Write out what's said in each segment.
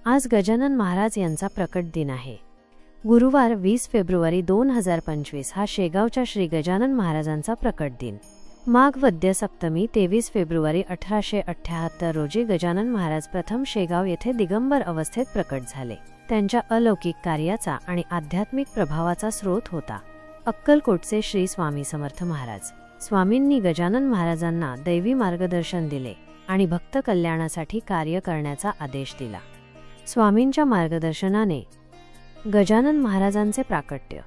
आज गजानन महाराज यांचा प्रकट दिन आहे। गुरुवार 20 फेब्रुवारी 2025 हा शेगावच्या श्री गजानन महाराजांचा प्रकट दिन। माघ वद्य सप्तमी 23 फेब्रुवारी 1878 रोजी गजानन महाराज प्रथम शेगाव येथे दिगंबर अवस्थेत प्रकट झाले। त्यांच्या अलौकिक कार्याचा आणि आध्यात्मिक प्रभावाचा स्रोत होता अक्कलकोटचे श्री स्वामी समर्थ महाराज। स्वामींनी गजानन महाराजांना दैवी मार्गदर्शन दिले आणि भक्त कल्याणासाठी कार्य करण्याचा आदेश दिला। स्वामींच्या मार्गदर्शनाने गजानन महाराजांचे प्राकट्य।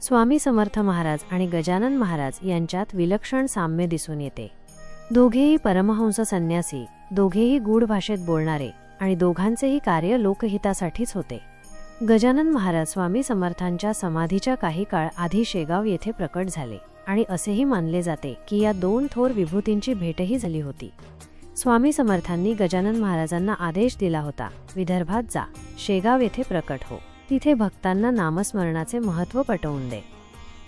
स्वामी समर्थ महाराज आणि गजानन महाराज यांच्यात विलक्षण साम्य दिसून येते। दोघेही परमहंस संन्यासी, दोघेही गूढ भाषेत बोलणारे आणि दोघांचेही कार्य लोकहितासाठीच होते। गजानन महाराज स्वामी समर्थांच्या समाधीच्या काही काळ आधी शेगाव येथे प्रकट झाले आणि असेही मानले जाते की या दोन थोर विभूतींची भेटही झाली होती। स्वामी समर्थांनी गजानन महाराजांना आदेश दिला होता, विदर्भात जा, शेगाव येथे प्रकट हो, तिथे भक्तांना नामस्मरणाचे महत्त्व पटवून दे।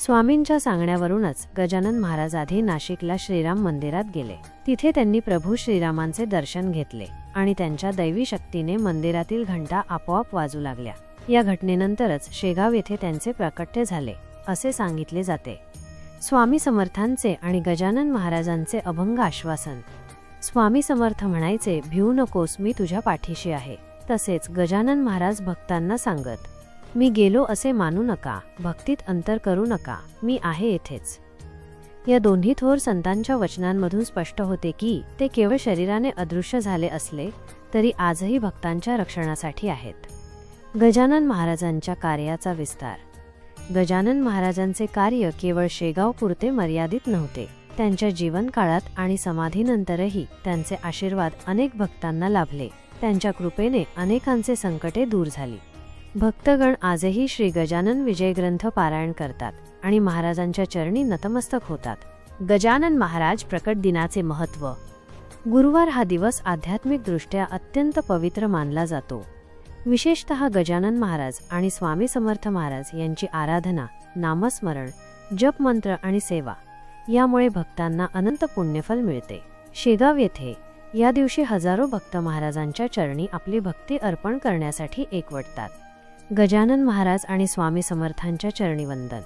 स्वामींच्या सांगण्यावरूनच गजानन महाराज आधी नाशिकला श्रीराम मंदिरात गेले। तिथे त्यांनी प्रभू श्रीरामांचे दर्शन घेतले आणि त्यांच्या दैवी शक्तीने मंदिरातील घंटा आपोआप वाजू लागल्या। या घटनेनंतरच शेगाव येथे त्यांचे प्राकट्य झाले असे सांगितले जाते। स्वामी समर्थांचे आणि गजानन महाराजांचे अभंग आश्वासन। स्वामी समर्थ म्हणायचे, भिऊ नकोस, मी तुझ्या पाठीशी आहे। तसेच गजानन महाराज भक्तांना सांगत, मी गेलो असे मानू नका, भक्तीत अंतर करू नका, मी आहे येथेच। या दोन्ही थोर संतांच्या वचनांमधून स्पष्ट होते की ते केवळ शरीराने अदृश्य झाले असले तरी आजही भक्तांच्या रक्षणासाठी आहेत। गजानन महाराजांच्या कार्याचा विस्तार। गजानन महाराजांचे कार्य केवळ शेगाव पुरते मर्यादित नव्हते। त्यांच्या जीवनकाळात आणि समाधीनंतरही त्यांचे आशीर्वाद अनेक भक्तांना लाभले। त्यांच्या कृपेने अनेकांचे संकटे दूर झाली। भक्तगण आजही श्री गजानन विजय ग्रंथ पारायण करतात आणि महाराजांच्या चरणी नतमस्तक होतात। गजानन महाराज प्रकट दिनाचे महत्त्व। गुरुवार हा दिवस आध्यात्मिकदृष्ट्या अत्यंत पवित्र मानला जातो। विशेषतः गजानन महाराज आणि स्वामी समर्थ महाराज यांची आराधना, नामस्मरण, जपमंत्र आणि सेवा यामुळे भक्तांना अनंत पुण्यफल मिळते। शेगाव येथे या दिवशी हजारो भक्त महाराजांच्या चरणी आपली भक्ती अर्पण करण्यासाठी एकवटतात। गजानन महाराज आणि स्वामी समर्थांच्या चरणी वंदन।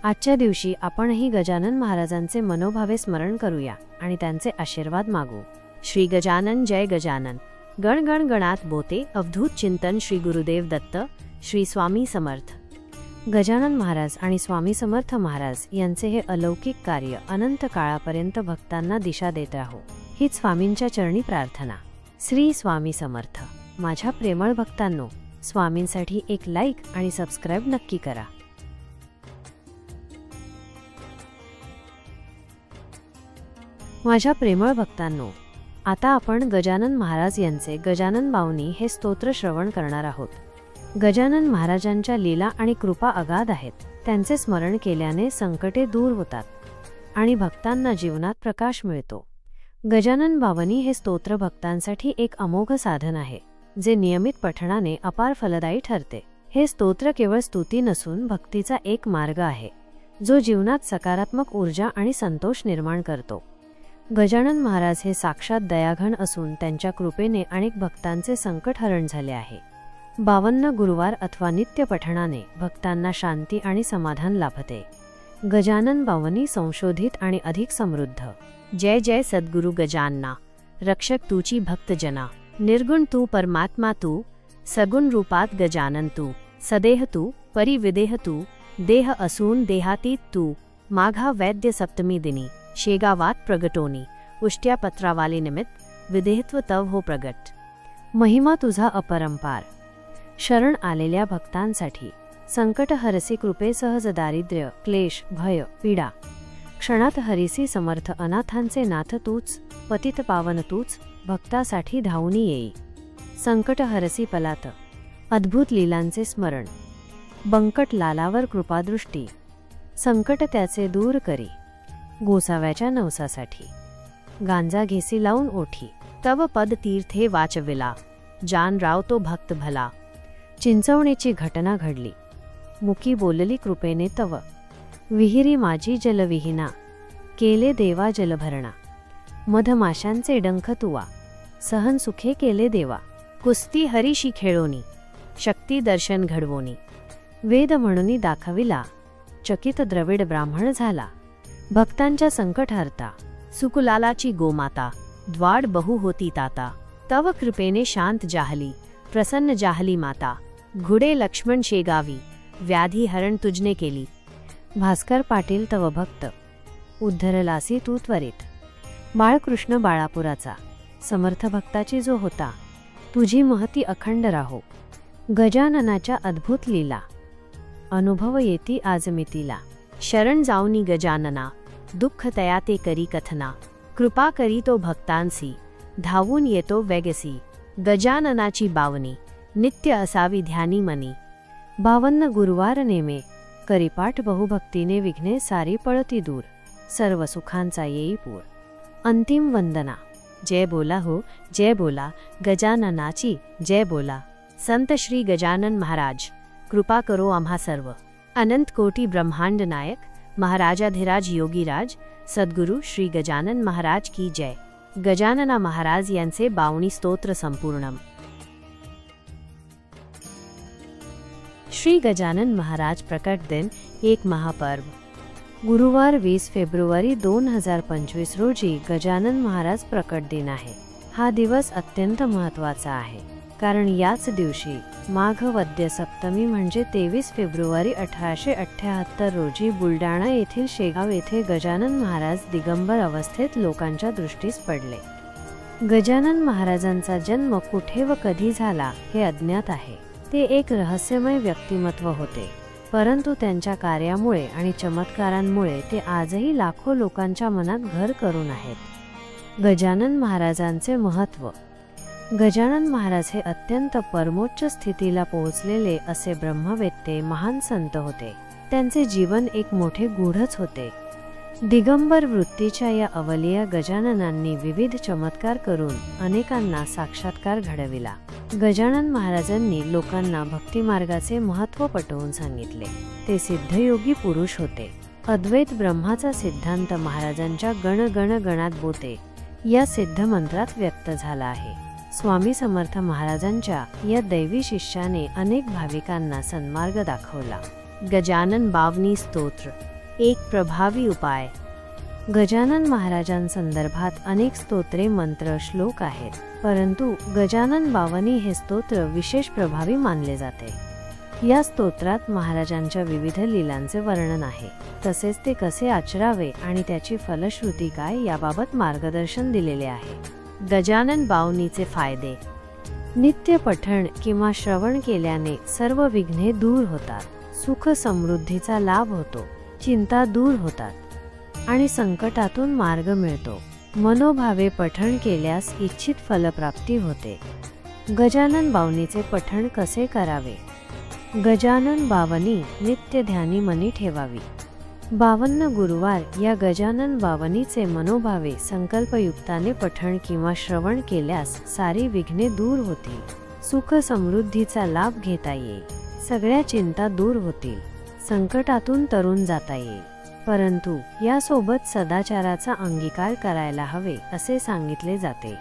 आजच्या दिवशी आपणही गजानन महाराजांचे मनोभावे स्मरण करूया आणि त्यांचे आशीर्वाद मागू। श्री गजानन जय गजानन। गण गण गणात बोते, अवधूत चिंतन श्री गुरुदेव दत्त, श्री स्वामी समर्थ। गजानन महाराज आणि स्वामी समर्थ महाराज यांचे हे अलौकिक कार्य अनंत काळापर्यंत भक्तांना दिशा देत राहो, हीच स्वामींच्या चरणी प्रार्थना। श्री स्वामी समर्थ। माझ्या प्रेमळ भक्तांनो, स्वामींसाठी एक लाईक आणि सबस्क्राईब नक्की करा। माझ्या प्रेमळ भक्तांनो, आता आपण गजानन महाराज यांचे गजानन बावनी हे स्तोत्र श्रवण करणार आहोत। गजानन महाराजांच्या लीला आणि कृपा अगाध आहेत। त्यांचे स्मरण केल्याने संकटे दूर होतात आणि भक्तांना जीवनात प्रकाश मिळतो। गजानन बावनी हे स्तोत्र भक्तांसाठी एक अमोघ साधन आहे, जे नियमित पठणाने अपार फलदायी ठरते। हे स्तोत्र केवळ स्तुती नसून भक्तीचा एक मार्ग आहे, जो जीवनात सकारात्मक ऊर्जा आणि संतोष निर्माण करतो। गजानन महाराज हे साक्षात दयाघन असून त्यांच्या कृपेने अनेक भक्तांचे संकट हरण झाले आहे। 52 गुरुवार अथवा नित्य पठणाने भक्तांना शांती आणि समाधान लाभते। गजानन बावनी संशोधित आणि अधिक समृद्ध। जय जय सद्गुरु गजानना, रक्षक तूची भक्तजना। निर्गुण तू परमात्मा तू, सगुण रूपात गजानन तू। सदेह तू, परिविदेह तू, देह असून देहातीत तू। माघा वैद्य सप्तमी दिनी, शेगावात प्रगटोनी। उष्ट्या पत्रावाली निमित्त, विदेहत्व तव हो प्रगट। महिमा तुझा अपरंपार। शरण आलेल्या भक्तांसाठी संकट हरसी कृपे सहज दारिद्र्य, क्लेश, भय, पीडा क्षणात हरिसी समर्थ। अनाथांचे नाथ तूच, पतित पावन तूच, भक्तासाठी धावूनी येई। संकट हरसी पलात, अद्भुत लीलांचे स्मरण। बंकट लालावर कृपादृष्टी, संकट त्याचे दूर करी। गोसाव्याच्या नवसासाठी गांजा घेसी लावून ओठी। तव पद तीर्थे वाचविला, जान राव तो भक्त भला। चिंचवणीची घटना घडली, मुकी बोलली कृपेने तव। विहिरी माझी जलविहीना, केले देवा जलभरणा। मधमाशांचे डंख तुवा, सहन सुखे केले देवा। कुस्ती हरीशी खेळोनी, शक्ती दर्शन घडवोनी, वेद म्हणूनी दाखविला, चकित द्रविड ब्राह्मण झाला, भक्तांच्या संकट हरता, सुकुलालाची गोमाता, द्वाड बहु होती ताता, तव कृपेने शांत जाहली, प्रसन्न जाहली माता, घुडे लक्ष्मण शेगावी, व्याधी हरण तुझने केली, भास्कर पाटील तव भक्त, उद्धरलासी तू त्वरित, बाळकृष्ण बाळापुराचा, समर्थ भक्ताची जो होता, तुझी महती अखंड राहो, गजाननाच्या अद्भुत लीला, अनुभव येती आज मितीला, शरण जाऊनी गजानना, दुःख तया ते करी कथना, कृपा करी तो भक्तांसी, धावून येतो वेगसी, गजाननाची बावनी, नित्य असावी ध्यानी मनी, 52 गुरुवार नेमे, करीपाठ बहुभक्तीने विघ्ने सारी पळती दूर, सर्व सुखांचा येई पूर. अंतिम वंदना. जय बोला हो, जय बोला, गजाननाची जय बोला. संत श्री गजानन महाराज, कृपा करो आम्हा सर्व. अनंत कोटी ब्रह्मांड नायक, महाराजाधिराज योगीराज, सद्गुरु श्री गजानन महाराज की जय. गजानना महाराज यांचे 52 स्तोत्र संपूर्णम. श्री गजानन महाराज प्रकट दिन, एक महापर्व. गुरुवार 20 फेब्रुवारी 2025 रोजी गजानन महाराज प्रकट दिन आहे. हा दिवस अत्यंत महत्त्वाचा आहे, कारण याच दिवशी माघ वद्य सप्तमी म्हणजे 23 फेब्रुवारी 1878 रोजी बुलडाणा येथील शेगाव येथे गजानन महाराज दिगंबर अवस्थेत लोकांच्या दृष्टीस पडले. गजानन महाराजांचा जन्म कुठे व कधी झाला हे अज्ञात आहे. ते एक रहस्यमय व्यक्तिमत्व होते, परंतु त्यांच्या कार्यामुळे आणि चमत्कारांमुळे ते आजही लाखो लोकांच्या मनात घर करून आहेत. गजानन महाराजांचे महत्त्व. गजानन महाराज हे अत्यंत परमोच्च स्थितीला पोहोचलेले असे ब्रह्मवेत्ते महान संत होते. त्यांचे जीवन एक मोठे गूढच होते. दिगंबर वृत्तीच्या या अवलिया गजाननांनी विविध चमत्कार करून अनेकांना साक्षात्कार घडविला. गजानन महाराजांनी लोकांना भक्तिमार्गाचे महत्त्व पटवून सांगितले. ते सिद्धयोगी पुरुष होते. अद्वैत ब्रह्माचा सिद्धांत महाराजांच्या गण गण गणात बोते या सिद्ध मंत्रात व्यक्त झाला आहे. स्वामी समर्थ महाराजांच्या या दैवी शिष्याने अनेक भाविकांना सन्मार्ग दाखवला. गजानन 52 स्तोत्र. एक प्रभावी उपाय. गजानन महाराजांसंदर्भात अनेक स्तोत्रे, मंत्र, श्लोक आहेत, परंतु गजानन 52 हे स्तोत्र विशेष प्रभावी मानले जाते. या स्तोत्रात महाराजांच्या विविध लीलांचे वर्णन आहे, तसेच ते कसे आचरावे आणि त्याची फलश्रुती काय याबाबत मार्गदर्शन दिलेले आहे. गजानन 52चे फायदे. नित्य पठण किंवा श्रवण केल्याने सर्व विघ्ने दूर होतात, सुख समृद्धीचा लाभ होतो, चिंता दूर होतात आणि संकटातून मार्ग मिळतो. मनोभावे पठण केल्यास इच्छित फलप्राप्ती होते. गजानन 52चे पठण कसे करावे. गजानन 52 नित्य ध्यानी मनी ठेवावी. 52 गुरुवार या गजानन 52चे मनोभावे संकल्पयुक्ताने पठण किंवा श्रवण केल्यास सारी विघ्ने दूर होतील, सुख समृद्धीचा लाभ घेता येईल, सगळ्या चिंता दूर होतील, संकटातून तरुण जाता येईल. परंतु यासोबत सदाचाराचा अंगीकार करायला हवे असे सांगितले जाते.